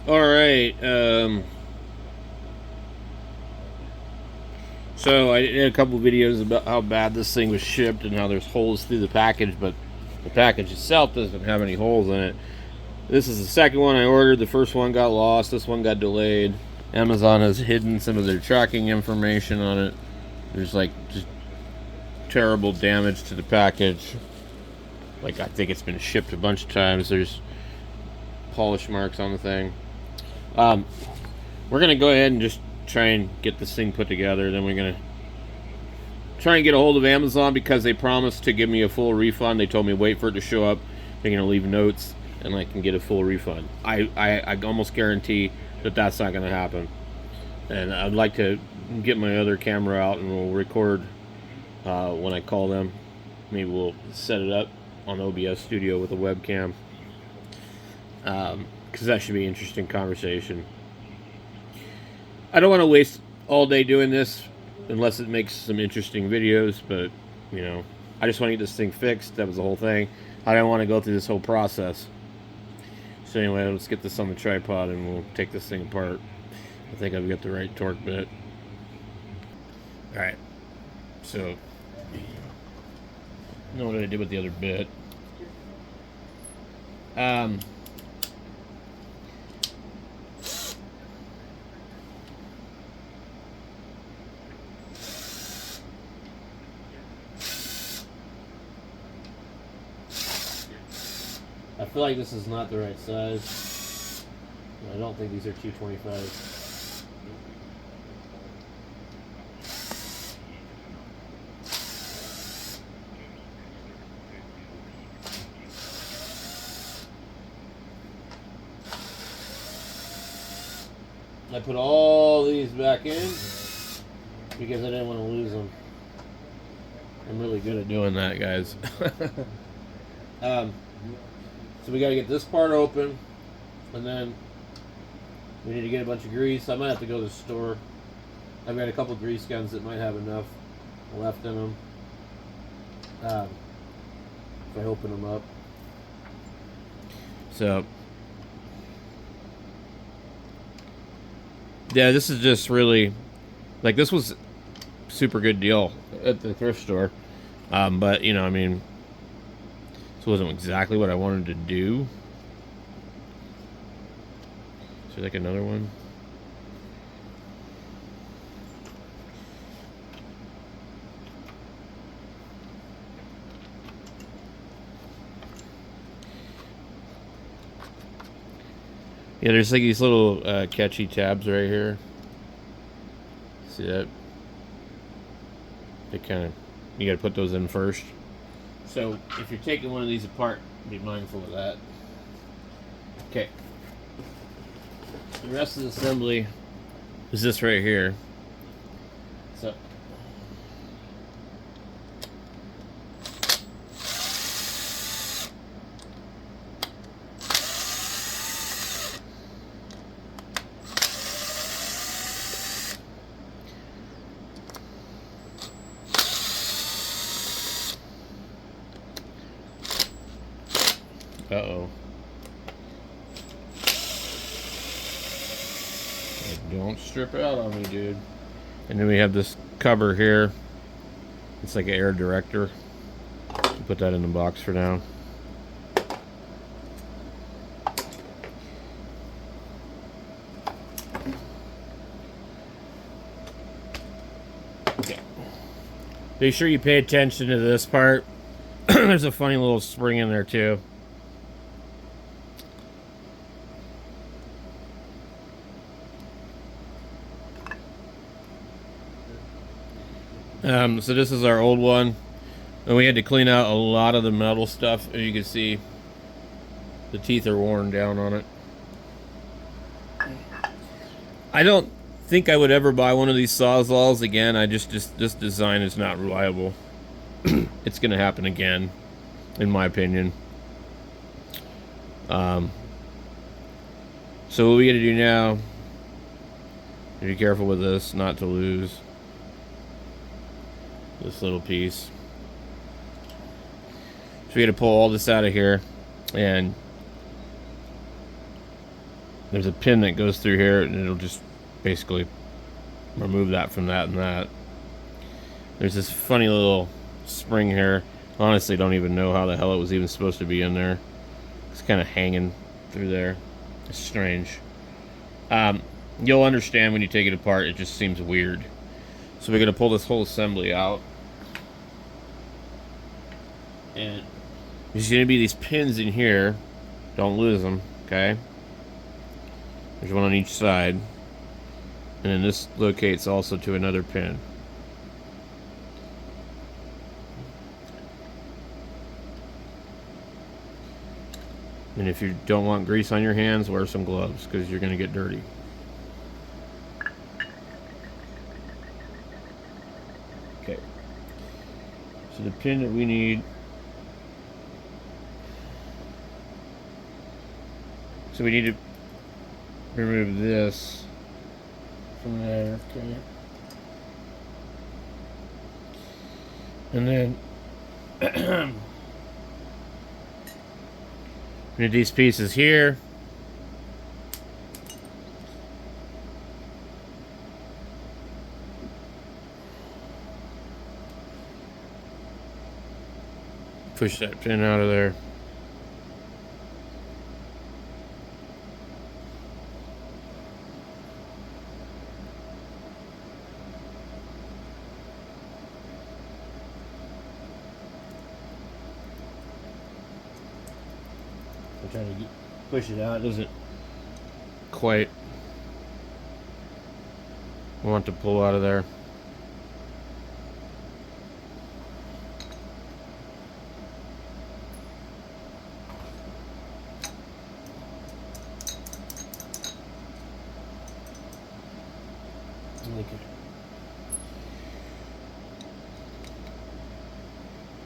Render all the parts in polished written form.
All right. So I did a couple videos about how bad this thing was shipped and how there's holes through the package, but the package itself doesn't have any holes in it. This is the second one I ordered. The first one got lost. This one got delayed. Amazon has hidden some of their tracking information on it. There's like just terrible damage to the package. Like, I think it's been shipped a bunch of times. There's polish marks on the thing. We're gonna go ahead and just try and get this thing put together. Then we're gonna try and get a hold of Amazon because they promised to give me a full refund. They told me wait for it to show up. They're gonna leave notes and I can get a full refund. I almost guarantee that that's not gonna happen. And I'd like to get my other camera out and we'll record when I call them. Maybe we'll set it up on OBS Studio with a webcam. Because that should be an interesting conversation. I don't want to waste all day doing this unless it makes some interesting videos, but, you know, I just want to get this thing fixed. That was the whole thing. I don't want to go through this whole process. So anyway, let's get this on the tripod and we'll take this thing apart. I think I've got the right torque bit. Alright, so, I know what I did with the other bit. I feel like this is not the right size. I don't think these are 225s. I put all these back in because I didn't want to lose them. I'm really good at doing that, guys. So we got to get this part open, and then we need to get a bunch of grease. I might have to go to the store. I've got a couple grease guns that might have enough left in them. If I open them up. So, yeah, this is just really, like, this was super good deal at the thrift store. But, you know, I mean, this wasn't exactly what I wanted to do. Is there like another one? Yeah, there's like these little catchy tabs right here. See that? They kind of, you gotta put those in first. So if you're taking one of these apart, be mindful of that. Okay. The rest of the assembly is this right here. So uh-oh. Don't strip it out on me, dude. And then we have this cover here. It's like an air director. Put that in the box for now. Okay. Be sure you pay attention to this part. There's a funny little spring in there too. So this is our old one, and we had to clean out a lot of the metal stuff. As you can see, the teeth are worn down on it. I don't think I would ever buy one of these Sawzalls again. This design is not reliable. It's gonna happen again, in my opinion. So what we gotta do now, be careful with this, not to lose this little piece. So we got to pull all this out of here, and there's a pin that goes through here, and it'll just basically remove that from that and that. There's this funny little spring here. Honestly, don't even know how the hell it was even supposed to be in there. It's kind of hanging through there. It's strange. You'll understand when you take it apart. It just seems weird. So we're going to pull this whole assembly out. And there's going to be these pins in here. Don't lose them, okay? There's one on each side. And then this locates also to another pin. And if you don't want grease on your hands, wear some gloves because you're going to get dirty. Okay. So the pin that we need. So we need to remove this from there. Okay. And then we need these pieces here. Push that pin out of there. I'm trying to push it out. It doesn't quite want to pull out of there.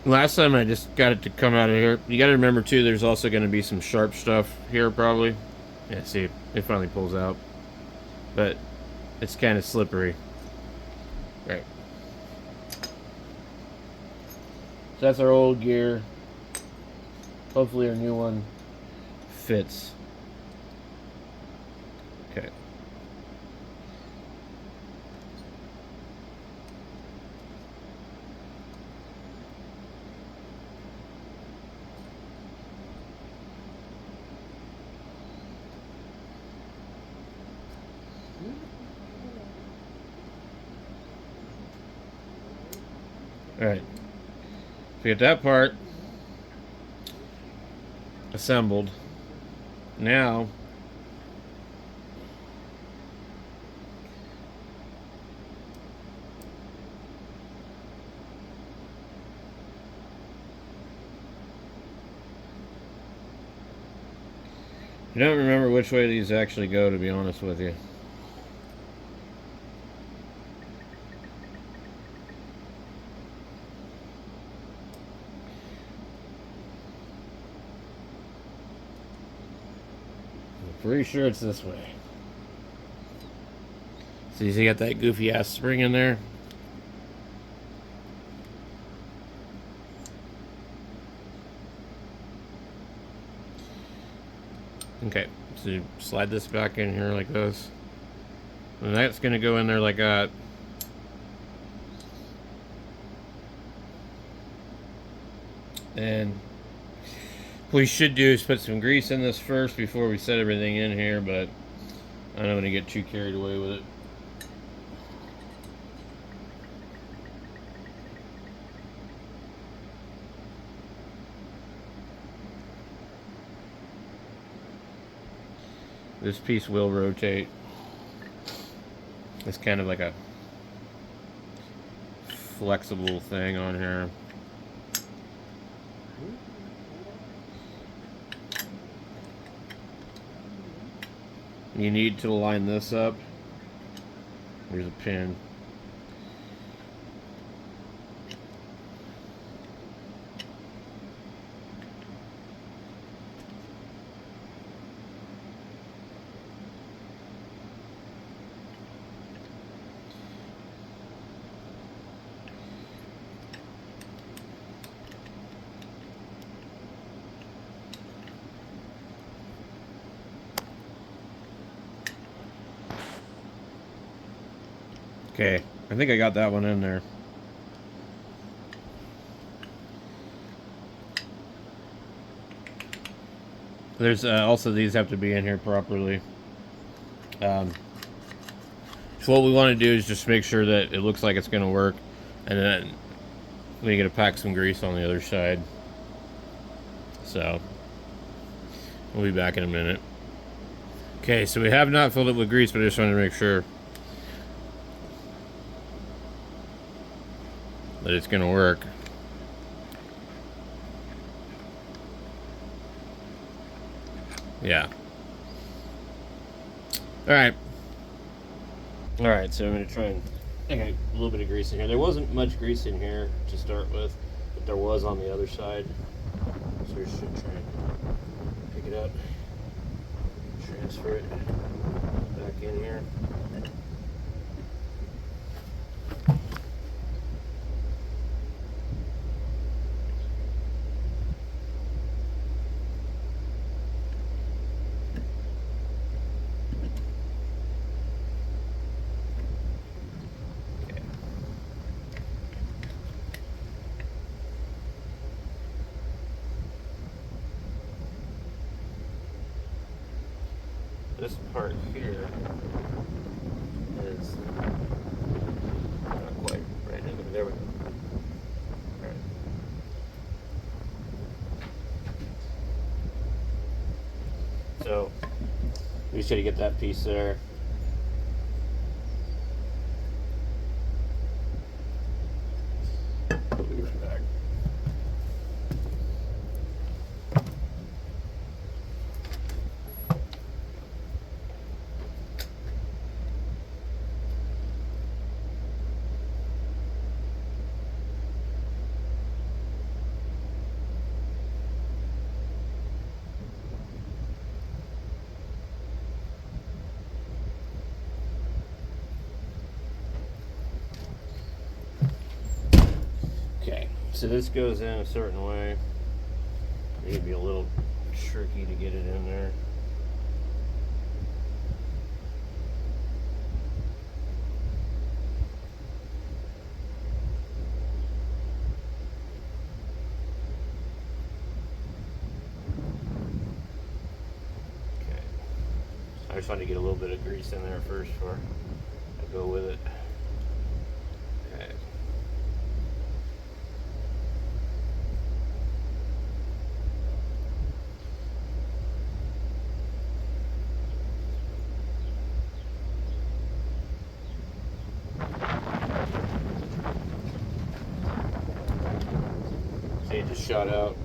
Last time I just got it to come out of here. You got to remember too, there's also going to be some sharp stuff here probably. Yeah, see, it finally pulls out. But it's kind of slippery. Right. So that's our old gear. Hopefully our new one fits. Okay. Alright. So we get that part assembled. Now I don't remember which way these actually go, to be honest with you. Pretty sure it's this way. So you got that goofy ass spring in there. Okay, so you slide this back in here like this. And that's going to go in there like that. And what we should do is put some grease in this first before we set everything in here, but I don't want to get too carried away with it. This piece will rotate. It's kind of like a flexible thing on here. You need to line this up. There's a pin. Okay, I think I got that one in there. There's also, these have to be in here properly. So what we want to do is just make sure that it looks like it's going to work, and then we're going to pack some grease on the other side. So we'll be back in a minute. Okay, so we have not filled it with grease, but I just wanted to make sure that it's going to work. Yeah. Alright. Alright, so I'm going to try and get a little bit of grease in here. There wasn't much grease in here to start with, but there was on the other side. So we should try and pick it up, transfer it back in here. This part here is not quite right in, but there we go. All right. So we should get that piece there. We'll be right back. So this goes in a certain way. It may be a little tricky to get it in there. Okay. I just wanted to get a little bit of grease in there first before I go with it. Okay. It just shot out.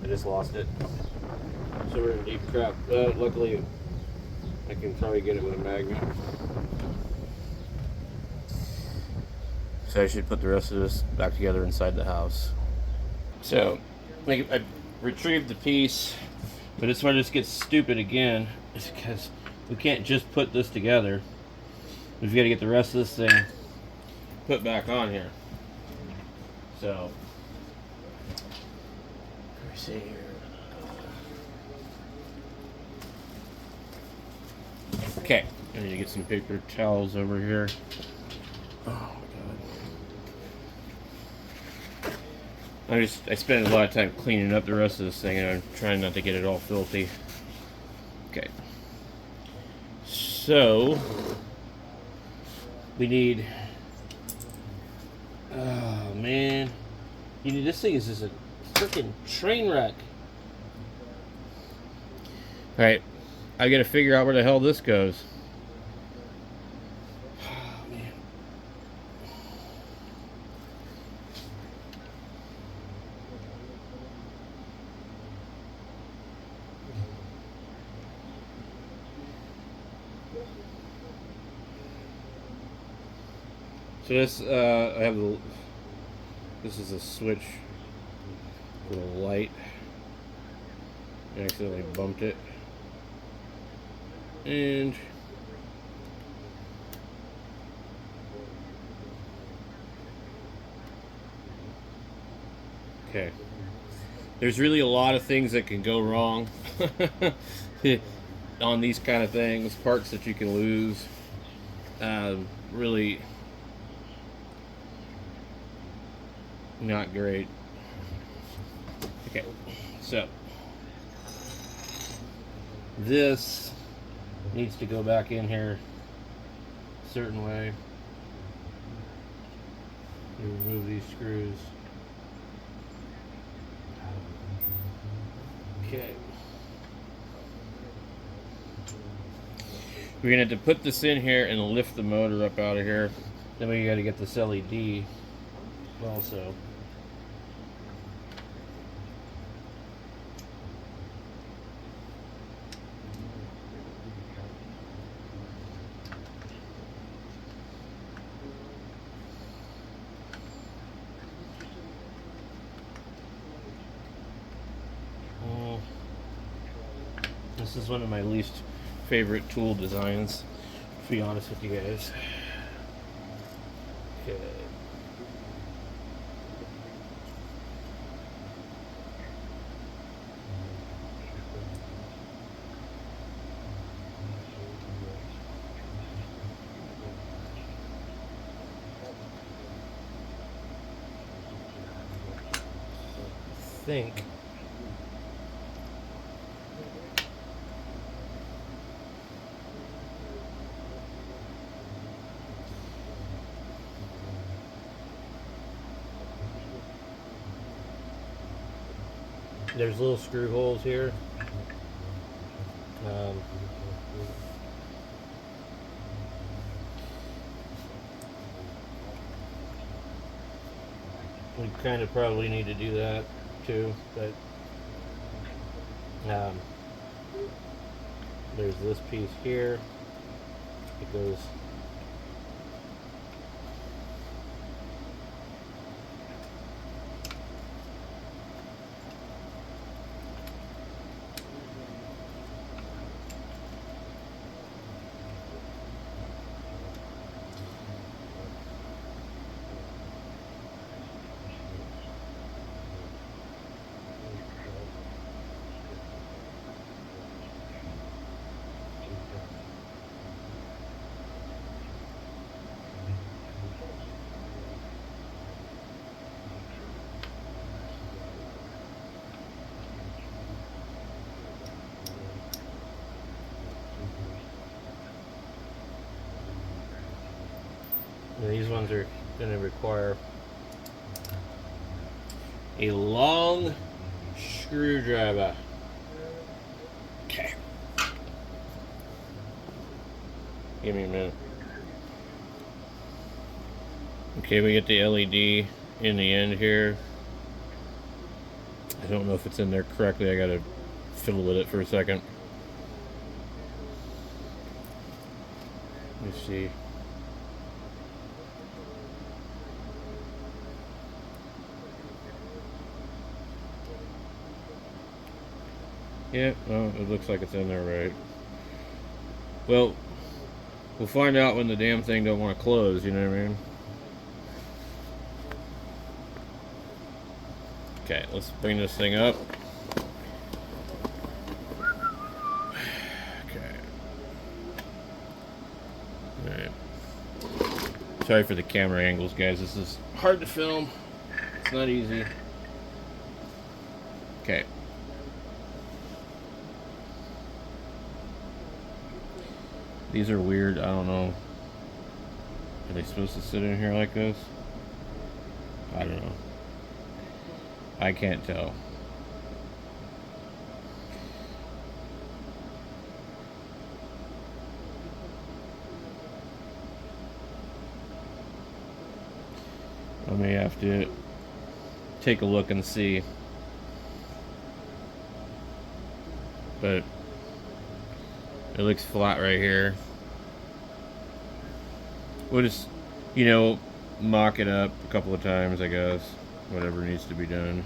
I just lost it. So we're in deep crap. Luckily, I can probably get it with a magnet. So I should put the rest of this back together inside the house. So I retrieved the piece, but it's where this gets stupid again, is because we can't just put this together. We've got to get the rest of this thing put back on here. So let me see here. Okay, I need to get some paper towels over here. Oh my god. I spent a lot of time cleaning up the rest of this thing, and I'm trying not to get it all filthy. Okay. So we need, oh man, this thing is just a freaking train wreck. All right, I gotta figure out where the hell this goes. Oh man. So this, I have this is a switch for the light. I accidentally bumped it. And okay, there's really a lot of things that can go wrong on these kind of things, parts that you can lose. really not great. Okay, so this needs to go back in here a certain way. You remove these screws. Okay. We're gonna have to put this in here and lift the motor up out of here. Then we gotta get this LED also. This is one of my least favorite tool designs, to be honest with you guys. Okay. I think there's little screw holes here. We kind of probably need to do that too, but there's this piece here. It goes these ones are going to require a long screwdriver. Okay. Give me a minute. Okay, we get the LED in the end here. I don't know if it's in there correctly. I gotta fiddle with it for a second. Let me see. Yeah, well, it looks like it's in there right. Well, we'll find out when the damn thing don't want to close, you know what I mean? Okay, let's bring this thing up. Okay. Alright. Sorry for the camera angles, guys. This is hard to film. It's not easy. Okay. These are weird. I don't know. Are they supposed to sit in here like this? I don't know. I can't tell. I may have to take a look and see. But it looks flat right here. We'll just, you know, mock it up a couple of times, I guess. Whatever needs to be done.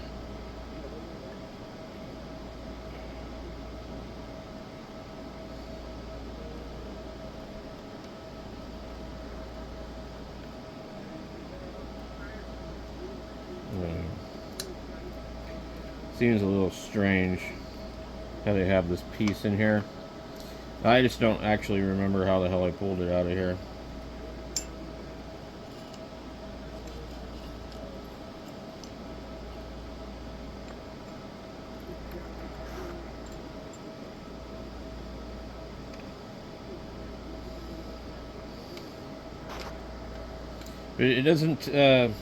Seems a little strange how they have this piece in here. I just don't actually remember how the hell I pulled it out of here. It doesn't, didn't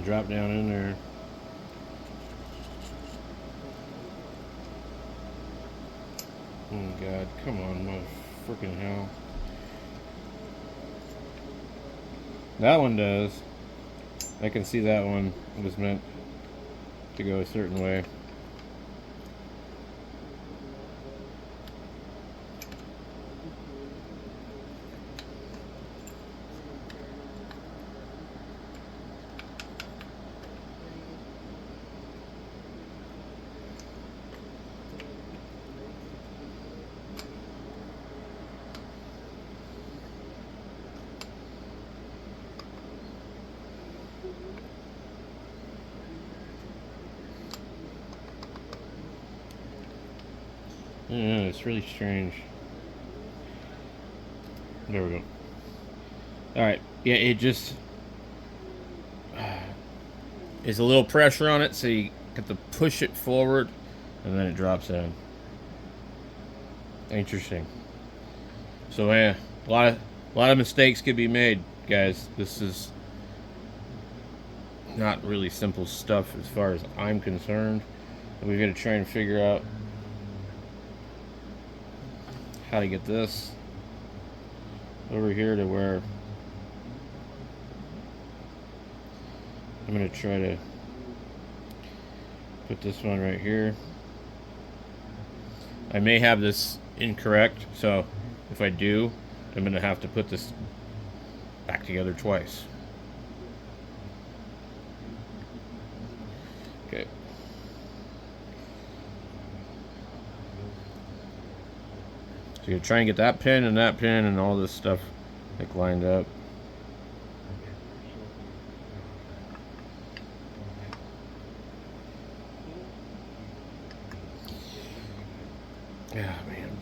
drop down in there. Oh God, come on, my freaking hell. That one does. I can see that one was meant to go a certain way. I don't know, it's really strange. There we go. Alright, yeah, it just is a little pressure on it, so you have to push it forward, and then it drops in. Interesting. So yeah, a lot of mistakes could be made, guys. This is not really simple stuff as far as I'm concerned. We've got to try and figure out how to get this over here to where I'm going to try to put this one right here. I may have this incorrect, so if I do, I'm going to have to put this back together twice. Okay. So you're trying to get that pin and all this stuff like lined up. Yeah, man.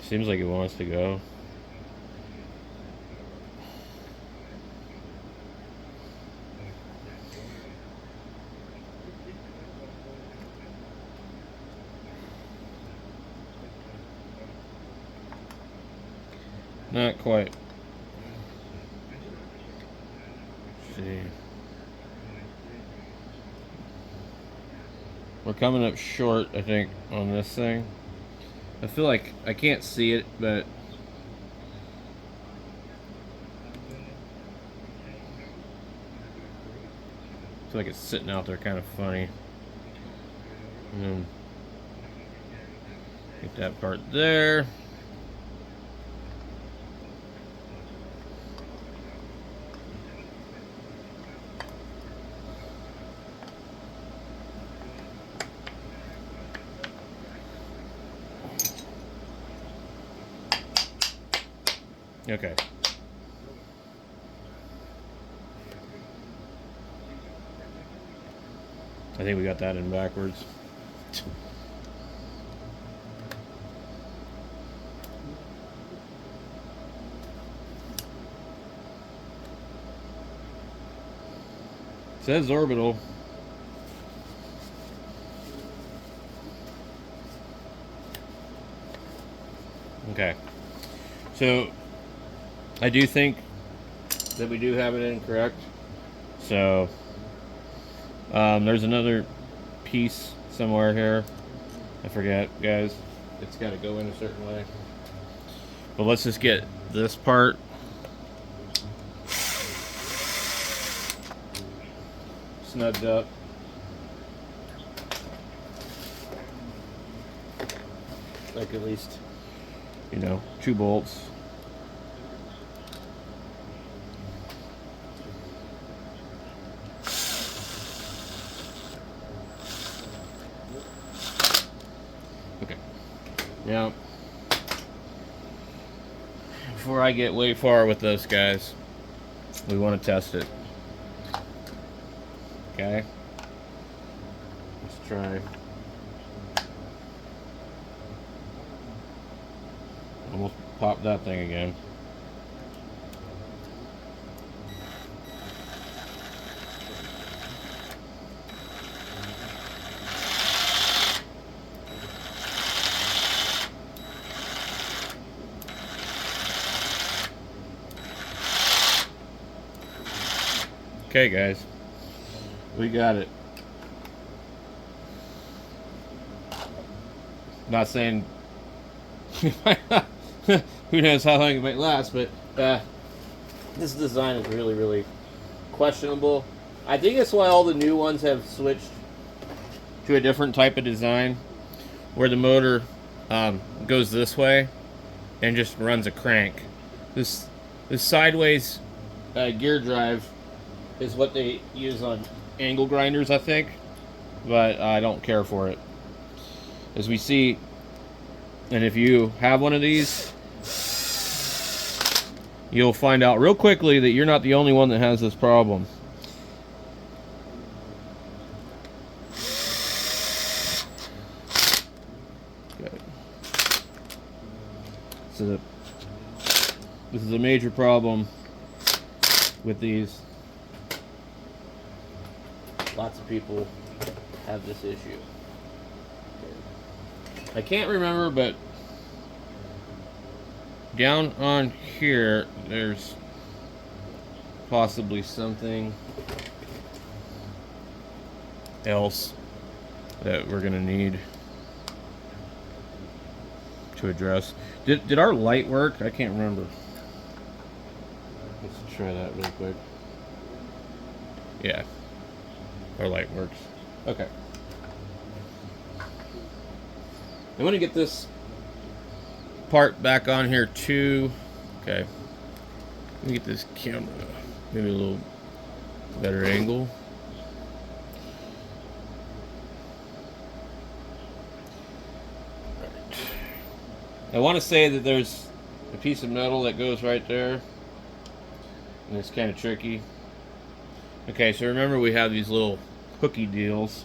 Seems like it wants to go. Not quite. Let's see. We're coming up short, I think, on this thing. I feel like I can't see it, but I feel like it's sitting out there kind of funny. And then get that part there. Okay. I think we got that in backwards. Says orbital. Okay. So I do think that we do have it incorrect. So there's another piece somewhere here. I forget, guys. It's got to go in a certain way. But let's just get this part snugged up. Like at least, you know, 2 bolts. Okay. Now, before I get way far with this, guys, we want to test it. Okay. Let's try. pop that thing again. Okay, guys, we got it. Not saying who knows how long it might last, but this design is really, really questionable. I think that's why all the new ones have switched to a different type of design, where the motor goes this way and just runs a crank. This sideways gear drive is what they use on angle grinders, I think, but I don't care for it. As we see, and if you have one of these, you'll find out real quickly that you're not the only one that has this problem. Okay. So this is a major problem with these. Lots of people have this issue. I can't remember, but down on here, there's possibly something else that we're gonna need to address. Did our light work? I can't remember. Let's try that real quick. Yeah. Our light works. Okay. I want to get this part back on here too. Okay. Let me get this camera maybe a little better angle. Right. I want to say that there's a piece of metal that goes right there, and it's kind of tricky. Okay, so remember we have these little hooky deals.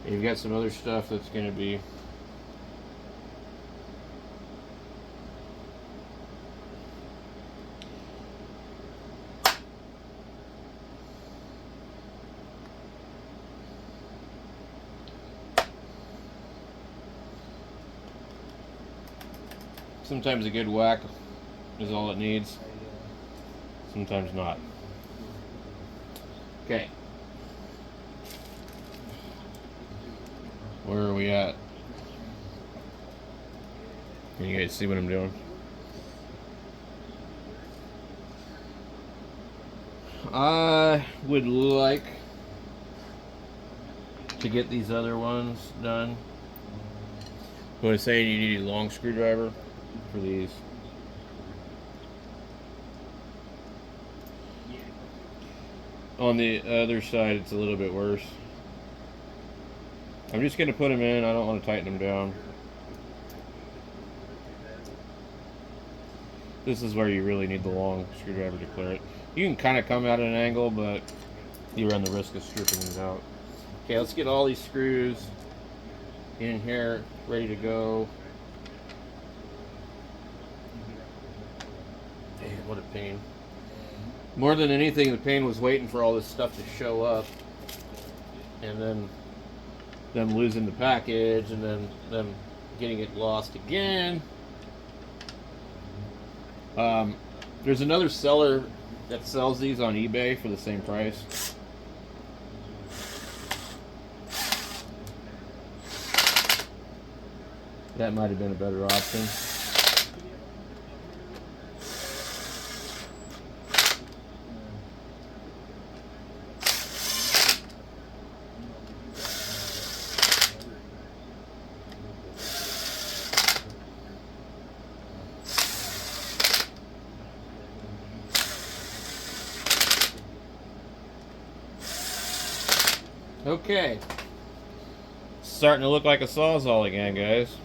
You've got some other stuff that's going to be sometimes a good whack is all it needs, sometimes not. Okay. Where are we at? Can you guys see what I'm doing? I would like to get these other ones done. I was saying you need a long screwdriver for these. On the other side, it's a little bit worse. I'm just going to put them in. I don't want to tighten them down. This is where you really need the long screwdriver to clear it. You can kind of come at an angle, but you run the risk of stripping these out. Okay, let's get all these screws in here, ready to go. Man, what a pain. More than anything, the pain was waiting for all this stuff to show up, and then them losing the package, and then them getting it lost again. There's another seller that sells these on eBay for the same price. That might have been a better option. Okay. It's starting to look like a Sawzall again, guys.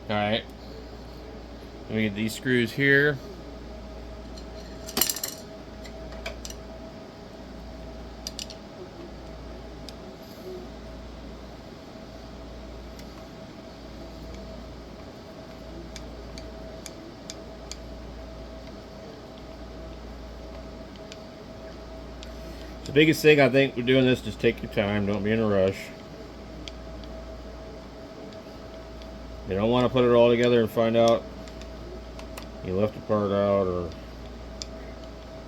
Alright. Let me get these screws here. The biggest thing I think we're doing this, just take your time, don't be in a rush. You don't want to put it all together and find out you left a part out or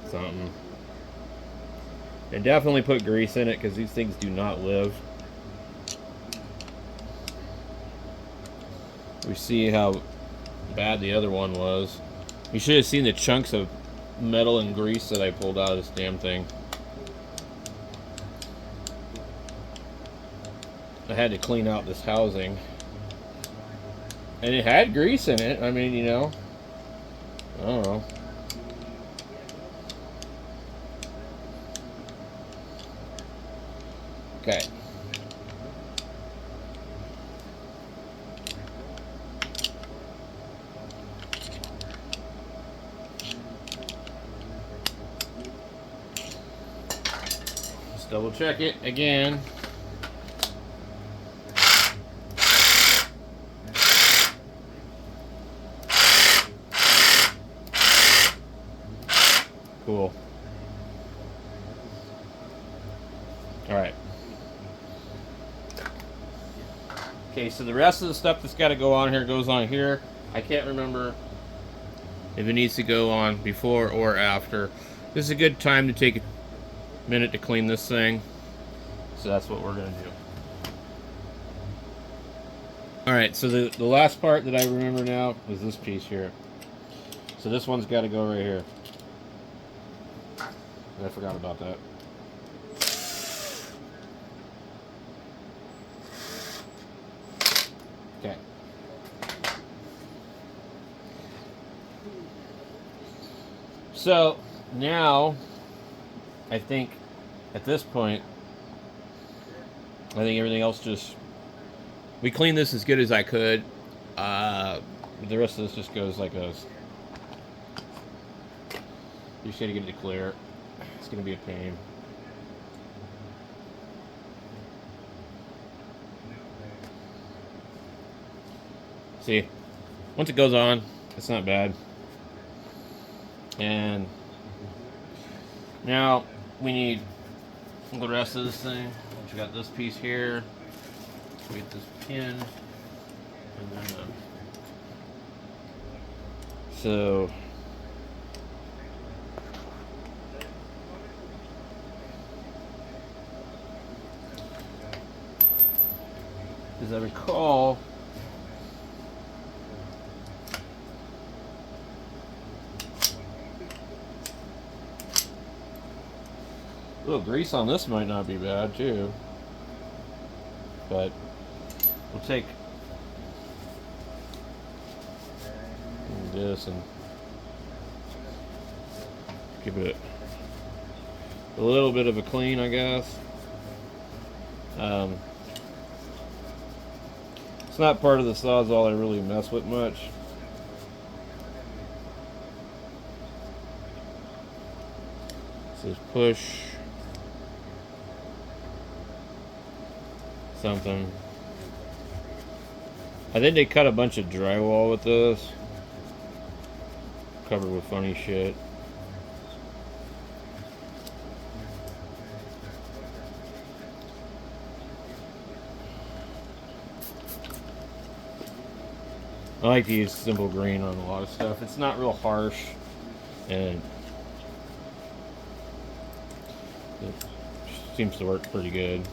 something. And definitely put grease in it because these things do not live. We see how bad the other one was. You should have seen the chunks of metal and grease that I pulled out of this damn thing. I had to clean out this housing. And it had grease in it. I mean, you know. I don't know. Okay. Let's double check it again. Cool. Alright. Okay, so the rest of the stuff that's got to go on here goes on here. I can't remember if it needs to go on before or after. This is a good time to take a minute to clean this thing. So that's what we're going to do. Alright, so the last part that I remember now is this piece here. So this one's got to go right here. I forgot about that. Okay. So now I think at this point I think everything else just, we cleaned this as good as I could. The rest of this just goes like this. You just gotta get it to clear. It's gonna be a pain. See, once it goes on, it's not bad. And now we need the rest of this thing. We got this piece here. We get this pin, and then so. As I recall, a little grease on this might not be bad too, but we'll take this and give it a little bit of a clean, I guess. It's not part of the Sawzall I really mess with much. It says push something. I think they cut a bunch of drywall with this. Covered with funny shit. I like to use simple green on a lot of stuff. It's not real harsh, and it seems to work pretty good.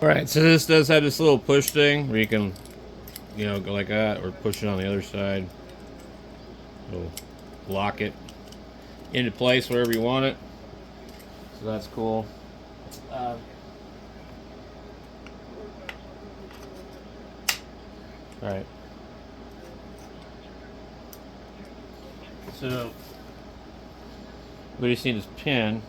Alright, so this does have this little push thing where you can, you know, go like that or push it on the other side. It'll lock it into place wherever you want it. So that's cool. All right. So we just need this pin.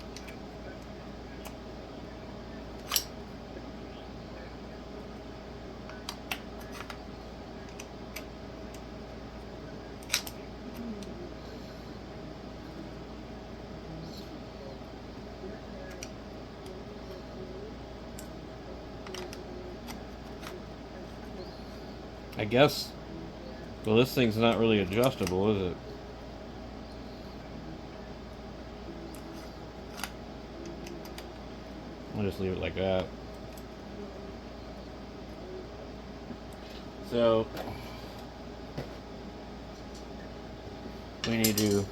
I guess, well, this thing's not really adjustable, is it? I'll just leave it like that. So, we need to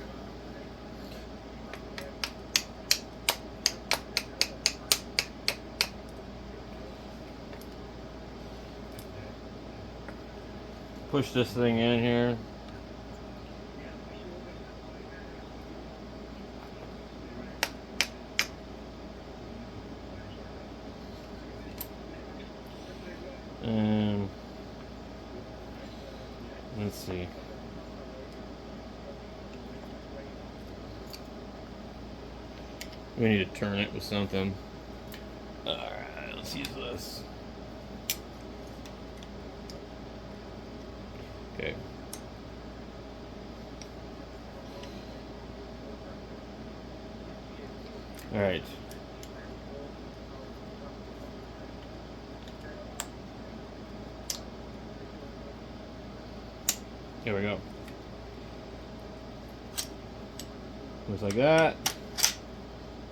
push this thing in here. And let's see. We need to turn it with something. Alright, let's use this. Okay. Alright. Here we go. Looks like that.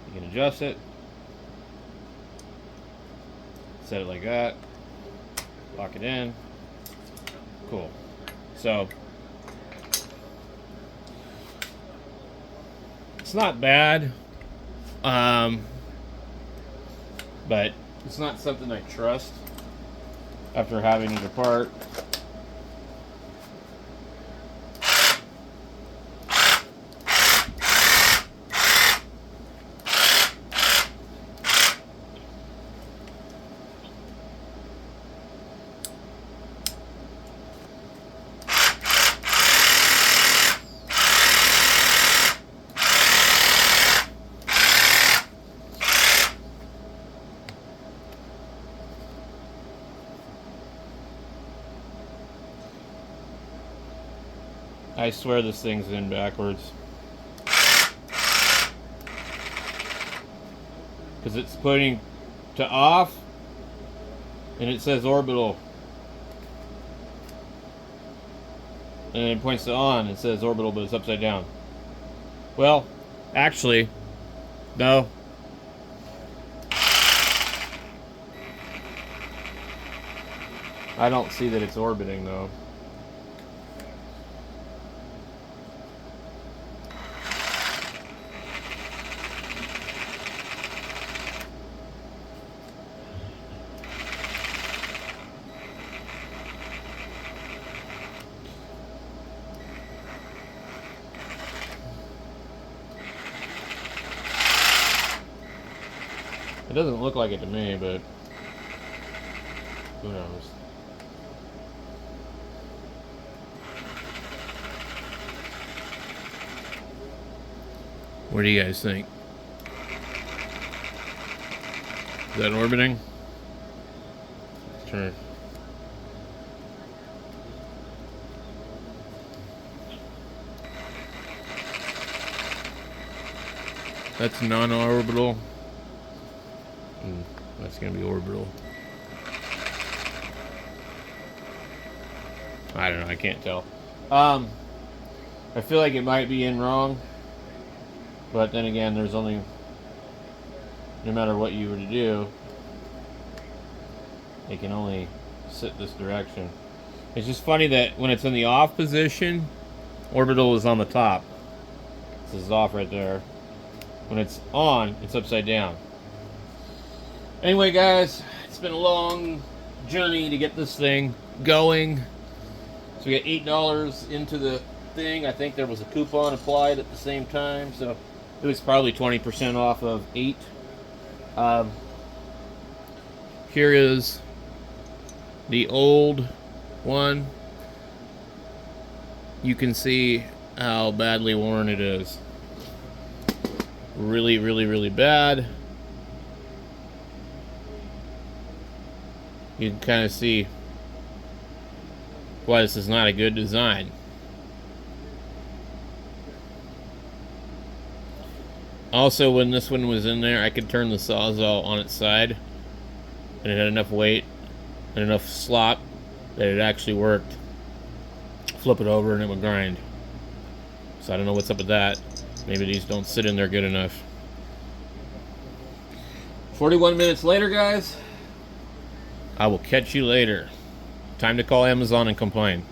You can adjust it. Set it like that. Lock it in. Cool. So, it's not bad, but it's not something I trust after having it apart. I swear this thing's in backwards. Because it's putting to off and it says orbital. And it points to on, it says orbital, but it's upside down. Well, actually, no. I don't see that it's orbiting though. It doesn't look like it to me, but who knows? What do you guys think? Is that orbiting? Sure. That's non-orbital. That's going to be orbital. I don't know. I can't tell. I feel like it might be in wrong. But then again, there's only... No matter what you were to do, it can only sit this direction. It's just funny that when it's in the off position, orbital is on the top. This is off right there. When it's on, it's upside down. Anyway, guys, it's been a long journey to get this thing going. So we got $8 into the thing. I think there was a coupon applied at the same time, so it was probably 20% off of 8. Here is the old one, you can see how badly worn it is. Really, really, really bad. You can kind of see why this is not a good design. Also, when this one was in there, I could turn the Sawzall on its side, and it had enough weight and enough slop that it actually worked. Flip it over and it would grind. So I don't know what's up with that. Maybe these don't sit in there good enough. 41 minutes later, guys. I will catch you later. Time to call Amazon and complain.